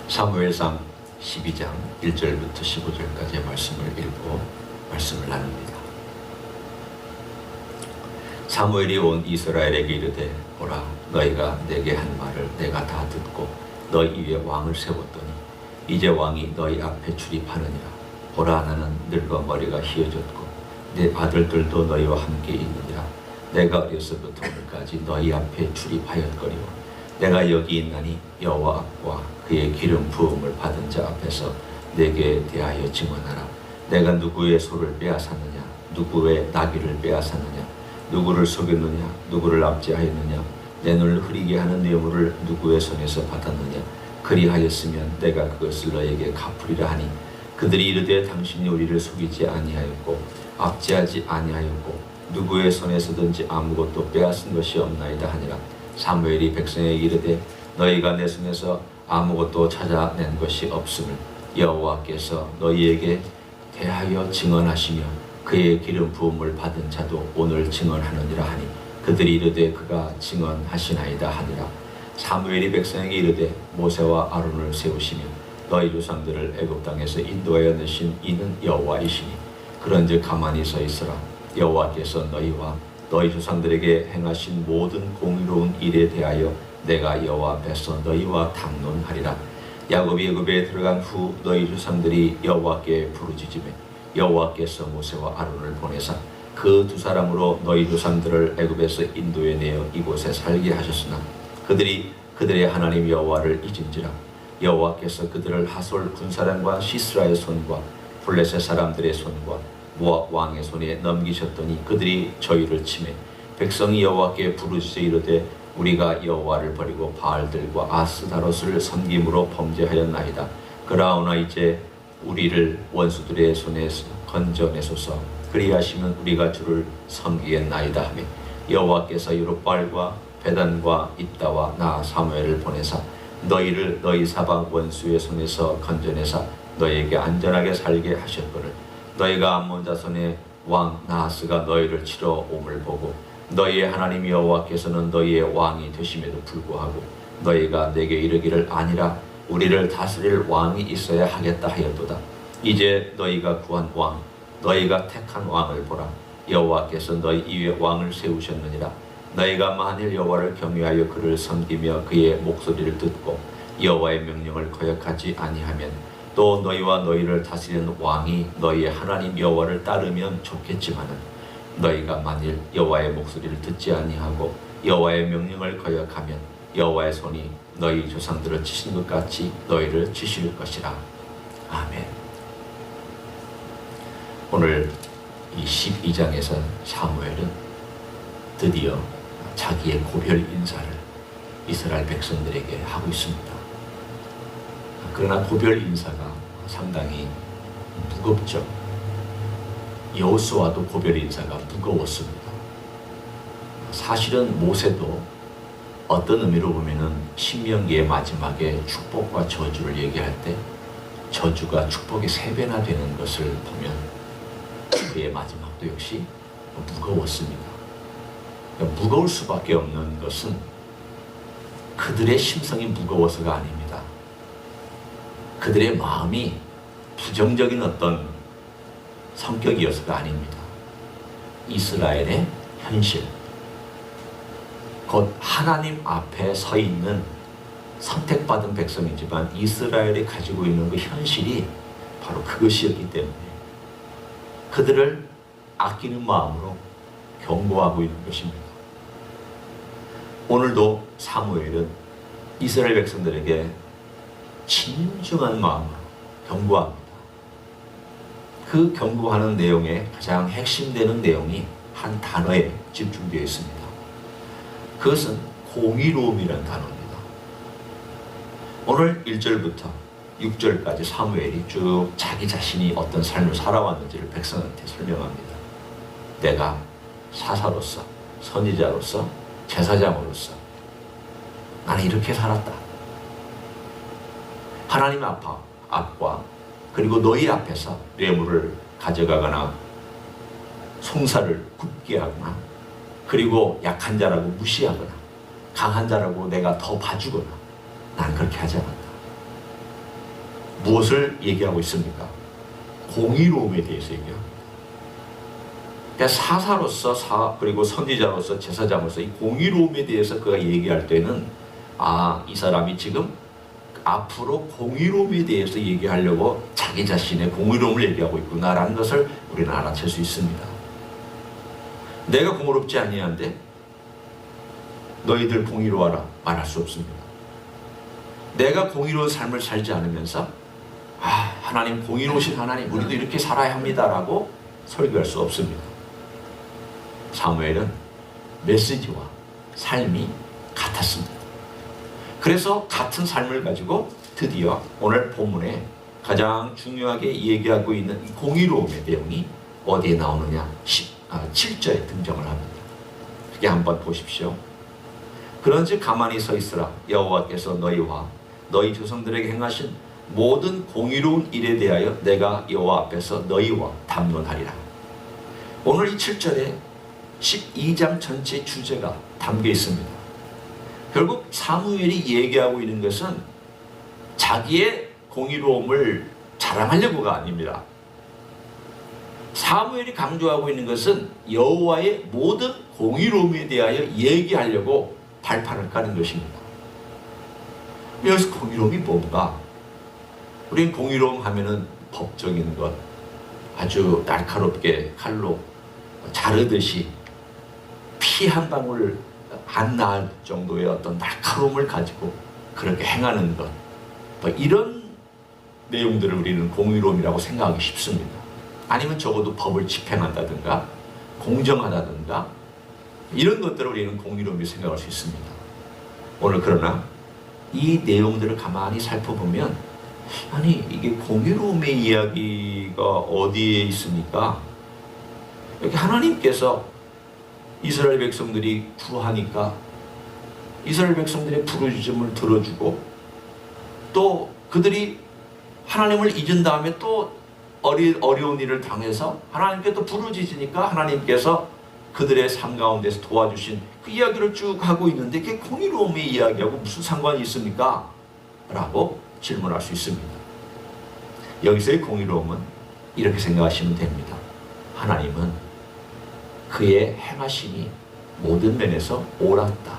사무엘상 12장 1절부터 15절까지의 말씀을 읽고 말씀을 나눕니다. 사무엘이 온 이스라엘에게 이르되 보라, 너희가 내게 한 말을 내가 다 듣고 너희 위에 왕을 세웠더니 이제 왕이 너희 앞에 출입하느니라. 보라, 나는 늙어 머리가 희어졌고 내 아들들도 너희와 함께 있느니라. 내가 어려서부터 오늘까지 너희 앞에 출입하였거니와 내가 여기 있나니 여호와 앞과 그의 기름 부음을 받은 자 앞에서 내게 대하여 증언하라. 내가 누구의 소를 빼앗았느냐, 누구의 나귀를 빼앗았느냐, 누구를 속였느냐, 누구를 압제하였느냐, 내 눈을 흐리게 하는 뇌물을 누구의 손에서 받았느냐. 그리하였으면 내가 그것을 너에게 갚으리라 하니 그들이 이르되 당신이 우리를 속이지 아니하였고 압제하지 아니하였고 누구의 손에서든지 아무것도 빼앗은 것이 없나이다 하니라. 사무엘이 백성에게 이르되 너희가 내 손에서 아무것도 찾아낸 것이 없음을 여호와께서 너희에게 대하여 증언하시며 그의 기름 부음을 받은 자도 오늘 증언하느니라 하니 그들이 이르되 그가 증언하시나이다 하니라. 사무엘이 백성에게 이르되 모세와 아론을 세우시며 너희 조상들을 애굽 땅에서 인도하여 내신 이는 여호와이시니 그런즉 가만히 서 있으라. 여호와께서 너희와 너희 조상들에게 행하신 모든 공의로운 일에 대하여 내가 여호와 앞에서 너희와 담론하리라. 야곱이 애굽에 들어간 후 너희 조상들이 여호와께 부르짖으며 여호와께서 모세와 아론을 보내사 그 두 사람으로 너희 조상들을 애굽에서 인도해 내어 이곳에 살게 하셨으나 그들이 그들의 하나님 여호와를 잊은지라. 여호와께서 그들을 하솔 군사령과 시스라의 손과 블레셋 사람들의 손과 모압 왕의 손에 넘기셨더니 그들이 저희를 치매 백성이 여호와께 부르짖어 이르되 우리가 여호와를 버리고 바알들과 아스다롯을 섬김으로 범죄하였나이다. 그러나 이제 우리를 원수들의 손에서 건져내소서. 그리하시면 우리가 주를 섬기겠나이다 하며 여호와께서 여룹발과 베단과 입다와 나 사무엘을 보내사 너희를 너희 사방 원수의 손에서 건져내사 너희에게 안전하게 살게 하셨거늘 너희가 암몬 자손의 왕 나하스가 너희를 치러 옴을 보고 너희의 하나님 여호와께서는 너희의 왕이 되심에도 불구하고 너희가 내게 이르기를 아니라 우리를 다스릴 왕이 있어야 하겠다 하였도다. 이제 너희가 구한 왕 너희가 택한 왕을 보라. 여호와께서 너희 위에 왕을 세우셨느니라. 너희가 만일 여호와를 경외하여 그를 섬기며 그의 목소리를 듣고 여호와의 명령을 거역하지 아니하면 또 너희와 너희를 다스리는 왕이 너희의 하나님 여호와를 따르면 좋겠지만은 너희가 만일 여호와의 목소리를 듣지 아니하고 여호와의 명령을 거역하면 여호와의 손이 너희 조상들을 치신 것 같이 너희를 치실 것이라. 아멘. 오늘 이 12장에서 사무엘은 드디어 자기의 고별 인사를 이스라엘 백성들에게 하고 있습니다. 그러나 고별 인사가 상당히 무겁죠. 여호수아도 고별 인사가 무거웠습니다. 사실은 모세도 어떤 의미로 보면은 신명기의 마지막에 축복과 저주를 얘기할 때 저주가 축복의 3배나 되는 것을 보면 그의 마지막도 역시 무거웠습니다. 무거울 수밖에 없는 것은 그들의 심성이 무거워서가 아닙니다. 그들의 마음이 부정적인 어떤 성격이어서가 아닙니다. 이스라엘의 현실, 곧 하나님 앞에 서 있는 선택받은 백성이지만 이스라엘이 가지고 있는 그 현실이 바로 그것이었기 때문에 그들을 아끼는 마음으로 경고하고 있는 것입니다. 오늘도 사무엘은 이스라엘 백성들에게 진중한 마음으로 경고합니다. 그 경고하는 내용의 가장 핵심되는 내용이 한 단어에 집중되어 있습니다. 그것은 공의로움이라는 단어입니다. 오늘 1절부터 6절까지 사무엘이 쭉 자기 자신이 어떤 삶을 살아왔는지를 백성한테 설명합니다. 내가 사사로서, 선지자로서, 제사장으로서 나는 이렇게 살았다. 하나님 앞과 그리고 너희 앞에서 뇌물을 가져가거나 송사를 굽게 하거나 그리고 약한 자라고 무시하거나 강한 자라고 내가 더 봐주거나 나는 그렇게 하지 않았다. 무엇을 얘기하고 있습니까? 공의로움에 대해서 얘기합니다. 그러니까 사사로서 그리고 선지자로서 제사장으로서 이 공의로움에 대해서 그가 얘기할 때는 이 사람이 지금 앞으로 공의로움에 대해서 얘기하려고 자기 자신의 공의로움을 얘기하고 있구나라는 것을 우리는 알아챌 수 있습니다. 내가 공의롭지 아니한데 너희들 공의로워라 말할 수 없습니다. 내가 공의로운 삶을 살지 않으면서 하나님 공의로우신 하나님 우리도 이렇게 살아야 합니다라고 설교할 수 없습니다. 사무엘은 메시지와 삶이 같았습니다. 그래서 같은 삶을 가지고 드디어 오늘 본문에 가장 중요하게 얘기하고 있는 이 공의로움의 내용이 어디에 나오느냐? 7절에 등장을 합니다. 그게 한번 보십시오. 그런즉 가만히 서 있으라. 여호와께서 너희와 너희 조상들에게 행하신 모든 공의로운 일에 대하여 내가 여호와 앞에서 너희와 담론하리라. 오늘 이 7절에 12장 전체 주제가 담겨 있습니다. 결국 사무엘이 얘기하고 있는 것은 자기의 공의로움을 자랑하려고가 아닙니다. 사무엘이 강조하고 있는 것은 여호와의 모든 공의로움에 대하여 얘기하려고 발판을 까는 것입니다. 여기서 공의로움이 뭔가? 우리는 공의로움 하면은 법적인 것, 아주 날카롭게 칼로 자르듯이 피 한 방울 안 나을 정도의 어떤 날카로움을 가지고 그렇게 행하는 것, 이런 내용들을 우리는 공의로움이라고 생각하기 쉽습니다. 아니면 적어도 법을 집행한다든가 공정하다든가 이런 것들을 우리는 공의로움이 생각할 수 있습니다. 오늘 그러나 이 내용들을 가만히 살펴보면 이게 공의로움의 이야기가 어디에 있습니까? 여기 하나님께서 이스라엘 백성들이 구하니까 이스라엘 백성들의 부르짖음을 들어주고 또 그들이 하나님을 잊은 다음에 또 어려운 일을 당해서 하나님께 또 부르짖으니까 하나님께서 그들의 삶 가운데서 도와주신 그 이야기를 쭉 하고 있는데 그게 공의로움의 이야기하고 무슨 상관이 있습니까? 라고 질문할 수 있습니다. 여기서의 공의로움은 이렇게 생각하시면 됩니다. 하나님은 그의 행하심이 모든 면에서 옳았다.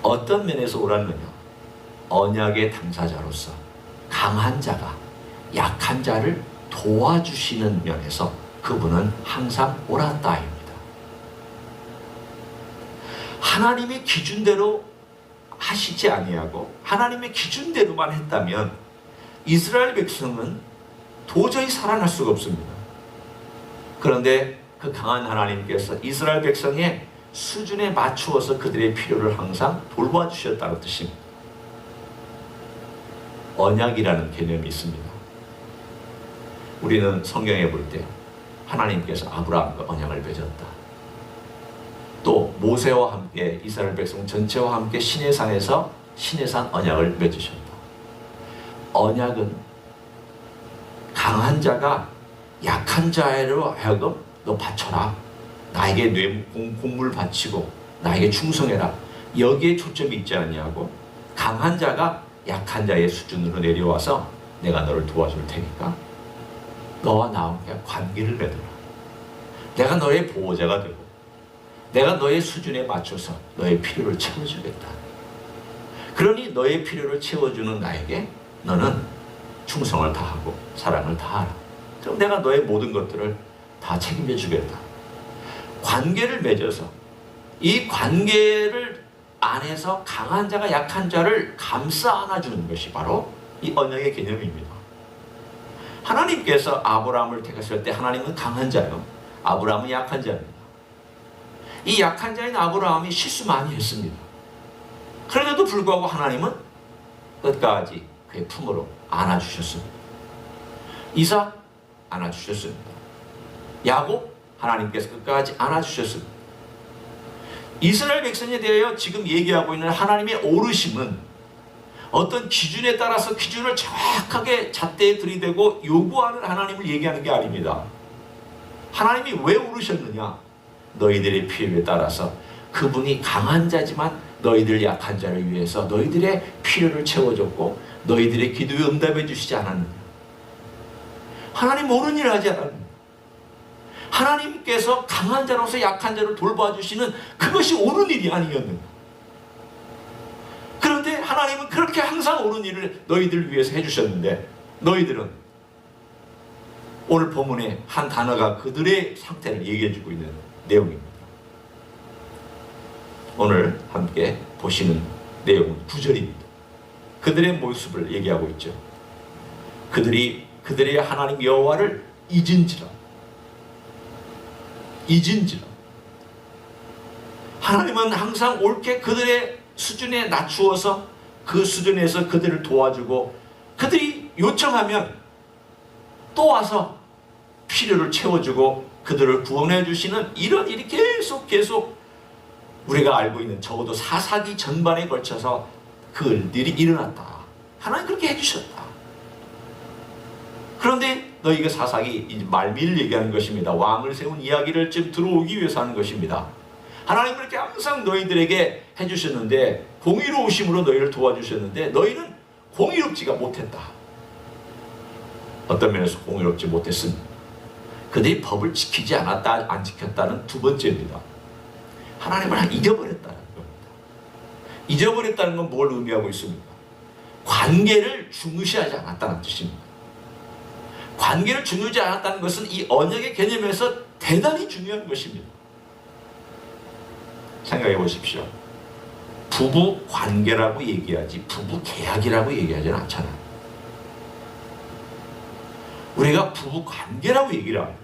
어떤 면에서 옳았느냐? 언약의 당사자로서 강한 자가 약한 자를 도와주시는 면에서 그분은 항상 옳았다입니다. 하나님의 기준대로 하시지 아니하고 하나님의 기준대로만 했다면 이스라엘 백성은 도저히 살아날 수가 없습니다. 그런데 그 강한 하나님께서 이스라엘 백성의 수준에 맞추어서 그들의 필요를 항상 돌봐주셨다는 뜻입니다. 언약이라는 개념이 있습니다. 우리는 성경에 볼 때 하나님께서 아브라함과 언약을 맺었다. 또 모세와 함께 이스라엘 백성 전체와 함께 시내산에서 시내산 언약을 맺으셨다. 언약은 강한 자가 약한 자로 하여금 너 바쳐라. 나에게 공물 바치고 나에게 충성해라. 여기에 초점이 있지 않냐고 강한 자가 약한 자의 수준으로 내려와서 내가 너를 도와줄 테니까 너와 나와 관계를 맺어라. 내가 너의 보호자가 되고 내가 너의 수준에 맞춰서 너의 필요를 채워주겠다. 그러니 너의 필요를 채워주는 나에게 너는 충성을 다하고 사랑을 다하라. 그럼 내가 너의 모든 것들을 다 책임져 주겠다. 관계를 맺어서 이 관계를 안에서 강한 자가 약한 자를 감싸 안아주는 것이 바로 이 언약의 개념입니다. 하나님께서 아브라함을 택하실 때 하나님은 강한 자요, 아브라함은 약한 자입니다. 이 약한 자인 아브라함이 실수 많이 했습니다. 그런데도 불구하고 하나님은 끝까지 그의 품으로 안아주셨습니다. 이삭 안아주셨습니다. 야곱 하나님께서 끝까지 안아주셨습니다. 이스라엘 백성에 대하여 지금 얘기하고 있는 하나님의 오르심은 어떤 기준에 따라서 기준을 정확하게 잣대에 들이대고 요구하는 하나님을 얘기하는 게 아닙니다. 하나님이 왜 오르셨느냐? 너희들의 필요에 따라서 그분이 강한 자지만 너희들 약한 자를 위해서 너희들의 필요를 채워줬고 너희들의 기도에 응답해 주시지 않았느냐? 하나님 옳은 일을 하지 않았느냐? 하나님께서 강한 자로서 약한 자를 돌봐주시는 그것이 옳은 일이 아니었느냐? 그런데 하나님은 그렇게 항상 옳은 일을 너희들을 위해서 해주셨는데 너희들은 오늘 본문의 한 단어가 그들의 상태를 얘기해주고 있는 내용입니다. 오늘 함께 보시는 내용은 9절입니다. 그들의 모습을 얘기하고 있죠. 그들의 하나님 여호와를 잊은지라. 하나님은 항상 옳게 그들의 수준에 낮추어서 그 수준에서 그들을 도와주고 그들이 요청하면 또 와서 필요를 채워주고 그들을 구원해 주시는 이런 일이 계속 우리가 알고 있는 적어도 사사기 전반에 걸쳐서 그 일이 일어났다. 하나님 그렇게 해주셨다. 그런데 너희가 사사기 이제 말미를 얘기하는 것입니다. 왕을 세운 이야기를 지금 들어오기 위해서 하는 것입니다. 하나님 그렇게 항상 너희들에게 해주셨는데 공의로우심으로 너희를 도와주셨는데 너희는 공의롭지가 못했다. 어떤 면에서 공의롭지 못했습니다. 그들이 법을 지키지 않았다, 안 지켰다는 두 번째입니다. 하나님을 잊어버렸다는 겁니다. 잊어버렸다는 건 뭘 의미하고 있습니까? 관계를 중요시하지 않았다는 뜻입니다. 관계를 중요하지 않았다는 것은 이 언약의 개념에서 대단히 중요한 것입니다. 생각해 보십시오. 부부 관계라고 얘기하지 부부 계약이라고 얘기하지는 않잖아요. 우리가 부부 관계라고 얘기를 합니다.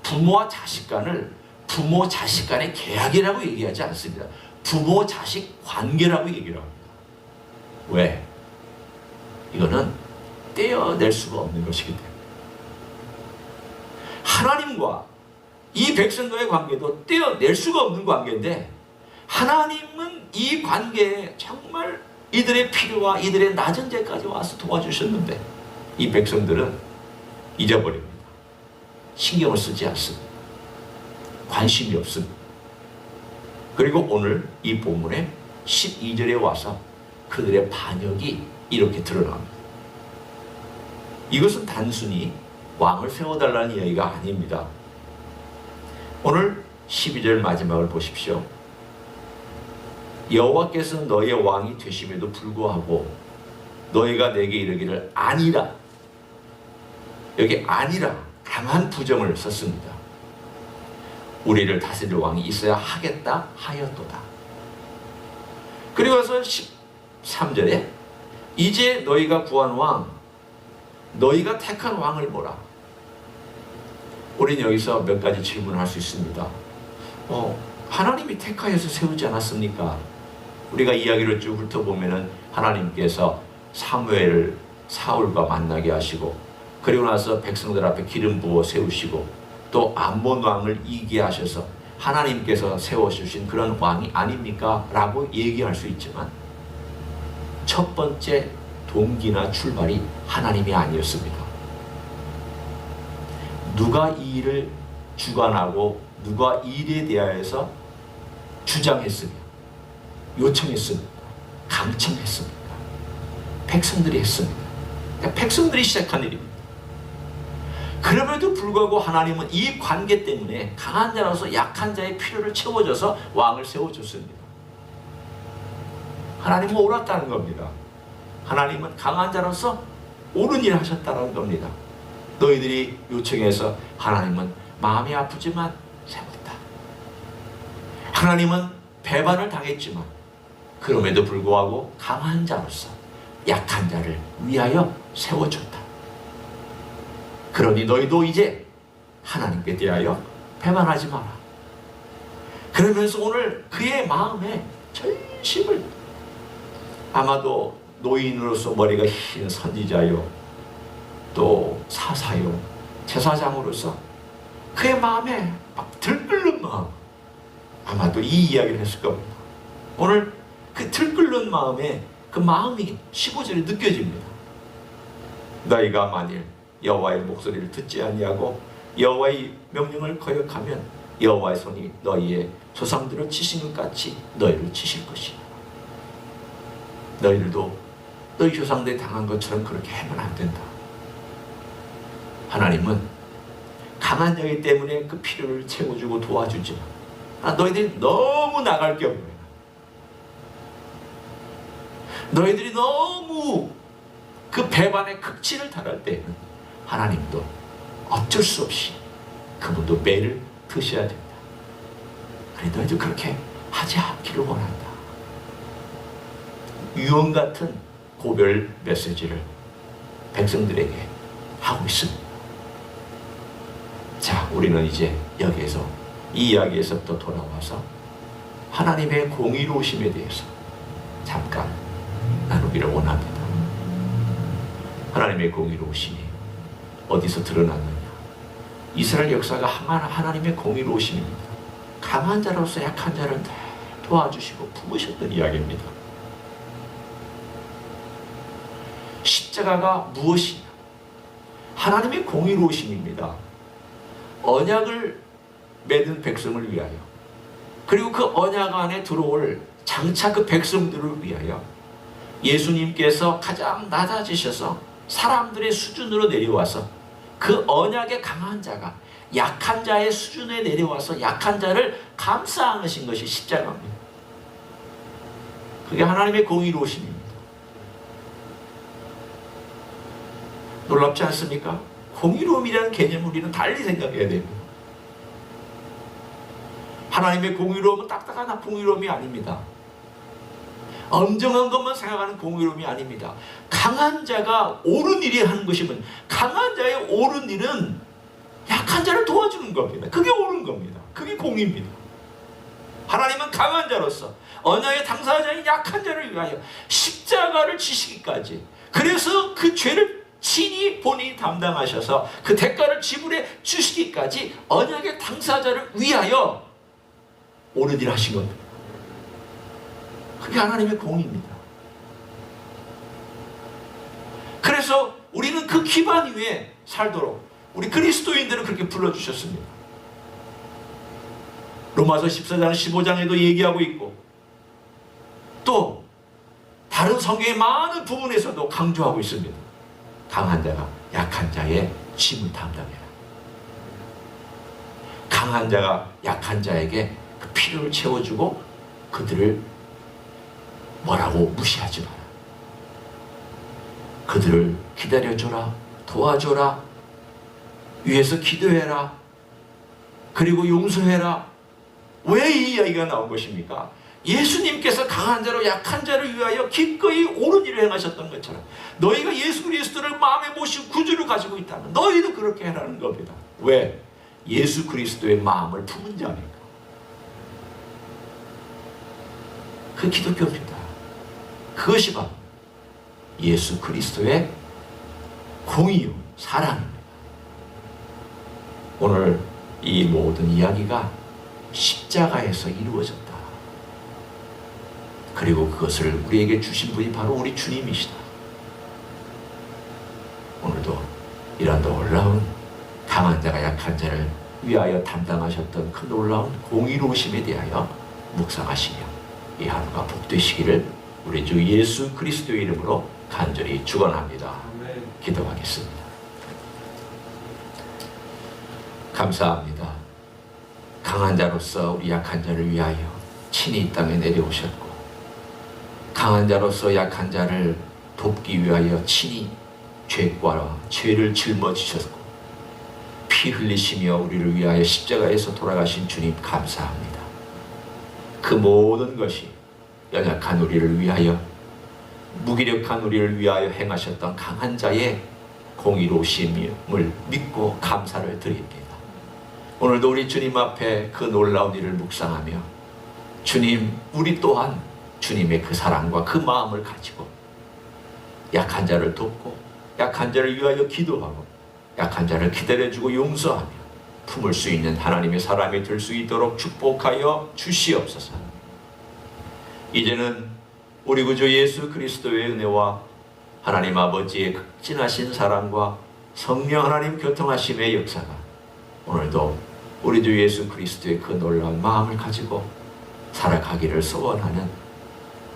부모와 자식 간을 부모 자식 간의 계약이라고 얘기하지 않습니다. 부모 자식 관계라고 얘기를 합니다. 왜? 이거는 떼어낼 수가 없는 것이기 때문에. 하나님과 이 백성과의 관계도 떼어낼 수가 없는 관계인데 하나님은 이 관계에 정말 이들의 필요와 이들의 낮은 데까지 와서 도와주셨는데 이 백성들은 잊어버립니다. 신경을 쓰지 않습니다. 관심이 없습니다. 그리고 오늘 이 본문의 12절에 와서 그들의 반역이 이렇게 드러납니다. 이것은 단순히 왕을 세워달라는 이야기가 아닙니다. 오늘 12절 마지막을 보십시오. 여호와께서 너희의 왕이 되심에도 불구하고 너희가 내게 이르기를 아니라, 여기 아니라 강한 부정을 썼습니다. 우리를 다스릴 왕이 있어야 하겠다 하였도다. 그리고 나서 13절에 이제 너희가 구한 왕, 너희가 택한 왕을 보라. 우리는 여기서 몇 가지 질문을 할 수 있습니다. 하나님이 택하여서 세우지 않았습니까? 우리가 이야기를 쭉 훑어보면은 하나님께서 사무엘을 사울과 만나게 하시고 그리고 나서 백성들 앞에 기름 부어 세우시고 또 암몬 왕을 이기게 하셔서 하나님께서 세워주신 그런 왕이 아닙니까? 라고 얘기할 수 있지만 첫 번째 동기나 출발이 하나님이 아니었습니다. 누가 이 일을 주관하고 누가 이 일에 대하여서 주장했습니까? 요청했습니까? 강청했습니까? 백성들이 했습니다. 그러니까 백성들이 시작한 일입니다. 그럼에도 불구하고 하나님은 이 관계 때문에 강한 자로서 약한 자의 필요를 채워줘서 왕을 세워줬습니다. 하나님은 옳았다는 겁니다. 하나님은 강한 자로서 옳은 일을 하셨다는 겁니다. 너희들이 요청해서 하나님은 마음이 아프지만 세웠다. 하나님은 배반을 당했지만 그럼에도 불구하고 강한 자로서 약한 자를 위하여 세워줬다. 그러니 너희도 이제 하나님께 대하여 배반하지 마라. 그러면서 오늘 그의 마음에 전심을, 아마도 노인으로서 머리가 흰 선지자요 또 사사요 제사장으로서 그의 마음에 막 들끓는 마음, 아마도 이 이야기를 했을 겁니다. 오늘 그 들끓는 마음에 그 마음이 15절에 느껴집니다. 너희가 만일 여호와의 목소리를 듣지 아니하고 여호와의 명령을 거역하면 여호와의 손이 너희의 조상들을 치신 것 같이 너희를 치실 것이다. 너희들도 너희 조상들이 당한 것처럼 그렇게 하면 안 된다. 하나님은 강한 자이기 때문에 그 필요를 채워주고 도와주지만 너희들이 너무 나갈 경우에, 너희들이 너무 그 배반의 극치를 달할 때에는 하나님도 어쩔 수 없이 그분도 매를 드셔야 된다. 그래, 너희도 그렇게 하지 않기를 원한다. 유언 같은 고별 메시지를 백성들에게 하고 있습니다. 자, 우리는 이제 여기에서 이 이야기에서부터 돌아와서 하나님의 공의로우심에 대해서 잠깐 나누기를 원합니다. 하나님의 공의로우심이 어디서 드러났느냐? 이스라엘 역사가 하나님의 공의로우심입니다. 강한 자로서 약한 자를 도와주시고 품으셨던 이야기입니다. 십자가가 무엇이냐? 하나님의 공의로우심입니다. 언약을 맺은 백성을 위하여, 그리고 그 언약 안에 들어올 장차 그 백성들을 위하여 예수님께서 가장 낮아지셔서 사람들의 수준으로 내려와서 그 언약의 강한 자가 약한 자의 수준에 내려와서 약한 자를 감싸 안으신 것이 십자가입니다. 그게 하나님의 공의로우심입니다. 놀랍지 않습니까? 공의로움이라는 개념을 우리는 달리 생각해야 됩니다. 하나님의 공의로움은 딱딱한 공의로움이 아닙니다. 엄정한 것만 생각하는 공의로움이 아닙니다. 강한 자가 옳은 일이 하는 것이면 강한 자의 옳은 일은 약한 자를 도와주는 겁니다. 그게 옳은 겁니다. 그게 공의입니다. 하나님은 강한 자로서 언약의 당사자인 약한 자를 위하여 십자가를 지시기까지, 그래서 그 죄를 친히 본인이 담당하셔서 그 대가를 지불해 주시기까지 언약의 당사자를 위하여 옳은 일을 하신 겁니다. 그게 하나님의 공의입니다. 그래서 우리는 그 기반 위에 살도록 우리 그리스도인들은 그렇게 불러주셨습니다. 로마서 14장 15장에도 얘기하고 있고, 또 다른 성경의 많은 부분에서도 강조하고 있습니다. 강한 자가 약한 자의 짐을 담당해라. 강한 자가 약한 자에게 그 필요를 채워주고 그들을 뭐라고 무시하지 마라. 그들을 기다려줘라. 도와줘라. 위에서 기도해라. 그리고 용서해라. 왜 이 이야기가 나온 것입니까? 예수님께서 강한 자로 약한 자를 위하여 기꺼이 옳은 일을 행하셨던 것처럼 너희가 예수 그리스도를 마음에 모시고 구주를 가지고 있다면 너희도 그렇게 해라는 겁니다. 왜? 예수 그리스도의 마음을 품은 자니까. 그 기독교입니다. 그것이 바로 예수 그리스도의 공의요 사랑입니다. 오늘 이 모든 이야기가 십자가에서 이루어졌다. 그리고 그것을 우리에게 주신 분이 바로 우리 주님이시다. 오늘도 이런 놀라운 강한 자가 약한 자를 위하여 담당하셨던 그 놀라운 공의로우심에 대하여 묵상하시며 이 하루가 복되시기를 우리 주 예수 그리스도의 이름으로 간절히 축원합니다. 기도하겠습니다. 감사합니다. 강한 자로서 우리 약한 자를 위하여 친히 이 땅에 내려오셨고, 강한 자로서 약한 자를 돕기 위하여 친히 죄과 죄를 짊어지셨고, 피 흘리시며 우리를 위하여 십자가에서 돌아가신 주님 감사합니다. 그 모든 것이 연약한 우리를 위하여, 무기력한 우리를 위하여 행하셨던 강한 자의 공의로우심을 믿고 감사를 드립니다. 오늘도 우리 주님 앞에 그 놀라운 일을 묵상하며, 주님, 우리 또한 주님의 그 사랑과 그 마음을 가지고 약한 자를 돕고 약한 자를 위하여 기도하고 약한 자를 기다려주고 용서하며 품을 수 있는 하나님의 사람이 될 수 있도록 축복하여 주시옵소서. 이제는 우리 구주 예수 그리스도의 은혜와 하나님 아버지의 극진하신 사랑과 성령 하나님 교통하심의 역사가 오늘도 우리 주 예수 그리스도의 그 놀라운 마음을 가지고 살아가기를 소원하는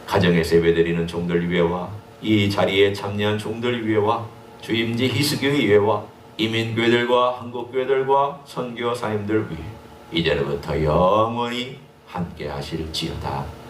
가정에서 예배드리는 종들 위에와 이 자리에 참여한 종들 위에와 주임지 히스기의 위에와 이민교회들과 한국교회들과 선교사님들 위해 이제부터 영원히 함께 하실지어다.